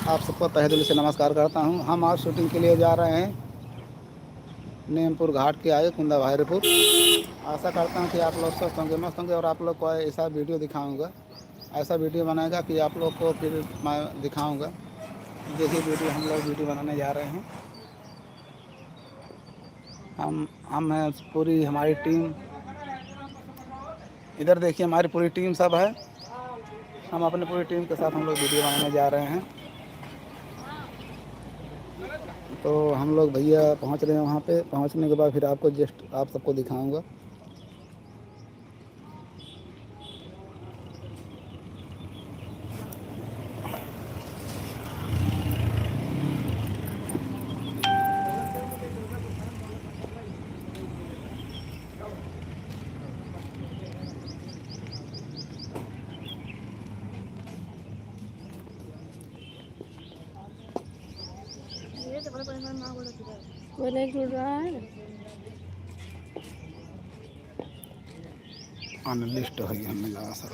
आप सबको तहे दिल से नमस्कार करता हूँ। हम आज शूटिंग के लिए जा रहे हैं नीमपुर घाट के आगे कुंदा भाईरपुर। आशा करता हूँ कि आप लोग स्वस्थ होंगे, मस्त होंगे और आप लोग को ऐसा वीडियो दिखाऊंगा, ऐसा वीडियो बनाएगा कि आप लोग को फिर मैं दिखाऊंगा। देखिए वीडियो, हम लोग वीडियो बनाने जा रहे हैं। हम हैं पूरी हमारी टीम। इधर देखिए हमारी पूरी टीम सब है। हम अपनी पूरी टीम के साथ हम लोग वीडियो बनाने जा रहे हैं। तो हम लोग भैया पहुंच रहे हैं वहाँ पे। पहुंचने के बाद फिर आपको जस्ट आप सबको दिखाऊंगा। कोई नहीं जुड़ रहा है। अनलिस्ट है हमें लगा सर।